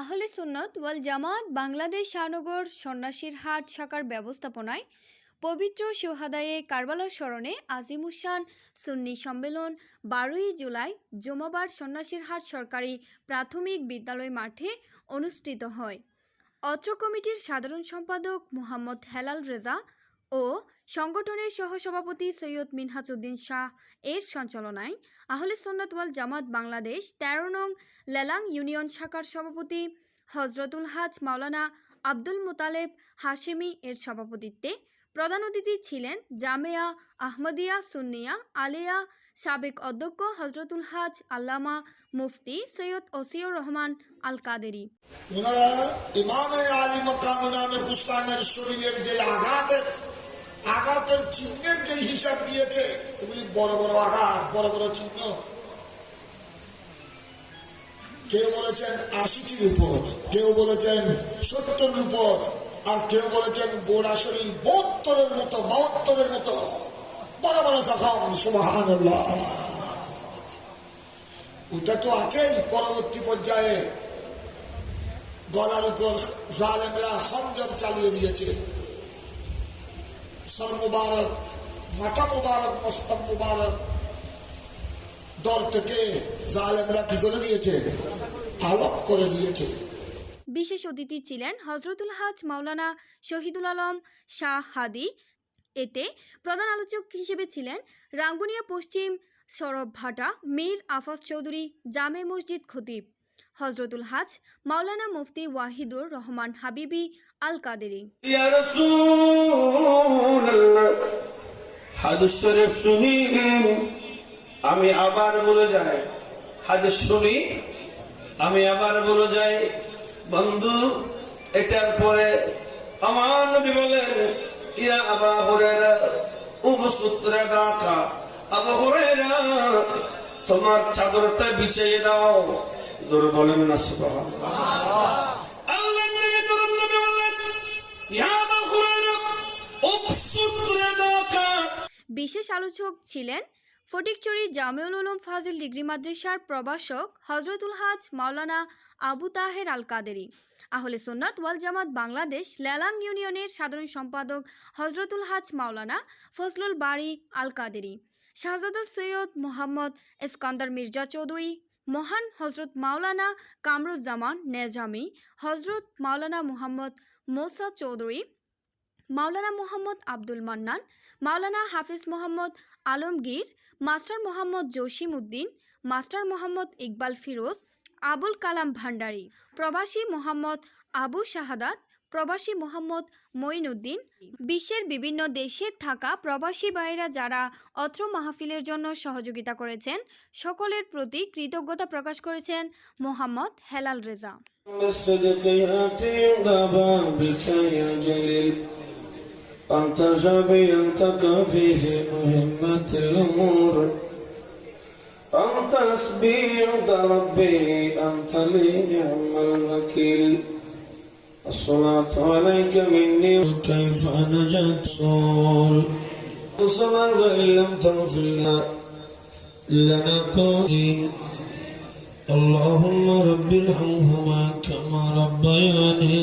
আহলে সুন্নাত ওয়াল জামাত বাংলাদেশ শাহনগর সন্ন্যাসীর হাট শাখার ব্যবস্থাপনায় পবিত্র শুহাদায়ে কারবালার স্মরণে আজিমুসান সুন্নি সম্মেলন 12ই জুলাই জুমাবার সন্ন্যাসীর হাট সরকারি প্রাথমিক বিদ্যালয় মাঠে অনুষ্ঠিত হয়। অত্র কমিটির সাধারণ সম্পাদক মোহাম্মদ হেলাল রেজা ও সংগঠনের সহসভাপতি সৈয়দ মিনহাজউদ্দিন শাহ এর সঞ্চালনায় আহলে সুন্নাত ওয়াল জামাত বাংলাদেশ 13 নং লেলাং ইউনিয়ন শাখার সভাপতি হজরতুল হাজ মাওলানা আব্দুল মুতালেব হাশেমি এর সভাপতিত্বে প্রধান অতিথি ছিলেন জামেয়া আহমদিয়া সুন্নিয়া আলিয়া সাবেক অধ্যক্ষ হজরতুল হাজ আল্লামা মুফতি সৈয়দ ওসিউর রহমান আল কাদেরি। ওনারা ইমামে আলী মকাম নামে হুসাইনের শরীরের যে আঘাতের চিহ্নের যে হিসাব দিয়েছে, এগুলি বড় বড় আঘাত, বড় বড় চিহ্ন। কেউ বলেছেন 80টির উপর, কেউ বলেছেন 70-এর উপর, আর কেউ বলেছেন গোড়া শরীর 72-এর মতো, 72-এর মতো বড় বড় জখম। সুবহানাল্লাহ। ওটা তো আছেই। পরবর্তী পর্যায়ে গলার উপর জালেমরা খঞ্জর চালিয়ে দিয়েছে। সর মুবারক, মাথা মুবারক, মস্তক মুবারক দর থেকে জালেমরা কি করে দিয়েছে? আলোক করে দিয়েছে। বিশেষ অতিথি ছিলেন হজরতুল হাজ মাওলানা শহীদুল আলম শাহ হাদি। এতে প্রধান আলোচক হিসেবে ছিলেন রাঙ্গুনিয়া পশ্চিম সরব ভাটা মীর আফাজ চৌধুরী জামে মসজিদ খতিব, হজরতুল হাজ মাওলানা মুফতি ওয়াহিদুর রহমান হাবিবি আল কাদেরি। ইয়া রাসূলুল্লাহ, হাদিস শরীফ শুনি আমি আবার বলে যাই, হাদিস শুনি আমি আবার বলে যাই বন্ধু। এটার পরে আমার নবী বলেন, ইয়া আবা হুরায়রা উবসুত রাদাকা, আবু হুরায়রা তোমার চাদরটা বিছিয়ে দাও। জোরে বলেন না সুবহানাল্লাহ। আল্লাহর নবী তোর নবী বলেন, ইয়া আবা হুরায়রা উবসুত রাদাকা। বিশেষ আলোচক ছিলেন ফটিকছড়ি জামেউল উলুম ফাজিল ডিগ্রি মাদ্রাসার প্রভাষক হজরতুল হাজ মাওলানা আবু তাহের আল কাদেরি, আহলে সুন্নাত ওয়াল জামাত বাংলাদেশ লেলাং ইউনিয়নের সাধারণ সম্পাদক হজরতুল হাজ মাওলানা ফজলুল বারী আল কাদেরি, শাহজাদা সৈয়দ মোহাম্মদ ইস্কান্দার মির্জা চৌধুরী, মহান হজরত মাওলানা কামরুজ্জামান নেজামি, হজরত মাওলানা মুহাম্মদ মোসা চৌধুরী, মাওলানা মোহাম্মদ আব্দুল মান্নান, মাওলানা হাফিজ মোহাম্মদ আলমগীর, মাস্টার মোহাম্মদ জসিম উদ্দিন, মাস্টার মোহাম্মদ ইকবাল ফিরোজ, আবুল কালাম ভান্ডারী, প্রবাসী মোহাম্মদ আবু শাহাদাত, প্রবাসী মোহাম্মদ মঈনউদ্দিন। বিশ্বের বিভিন্ন দেশে থাকা প্রবাসী ভাইরা যারা অত্র মাহফিলের জন্য সহযোগিতা করেছেন, সকলের প্রতি কৃতজ্ঞতা প্রকাশ করেছেন মোহাম্মদ হেলাল রেজা। أنت شبي أنت كافي في مهمة الأمور، أنت حسبي أنت ربي أنت لي نعم الوكيل. الصلاة عليك مني وكيف نجت صول وصلاة وإن لم تغفر لنا قولين. اللهم رب ارحمهما كما ربياني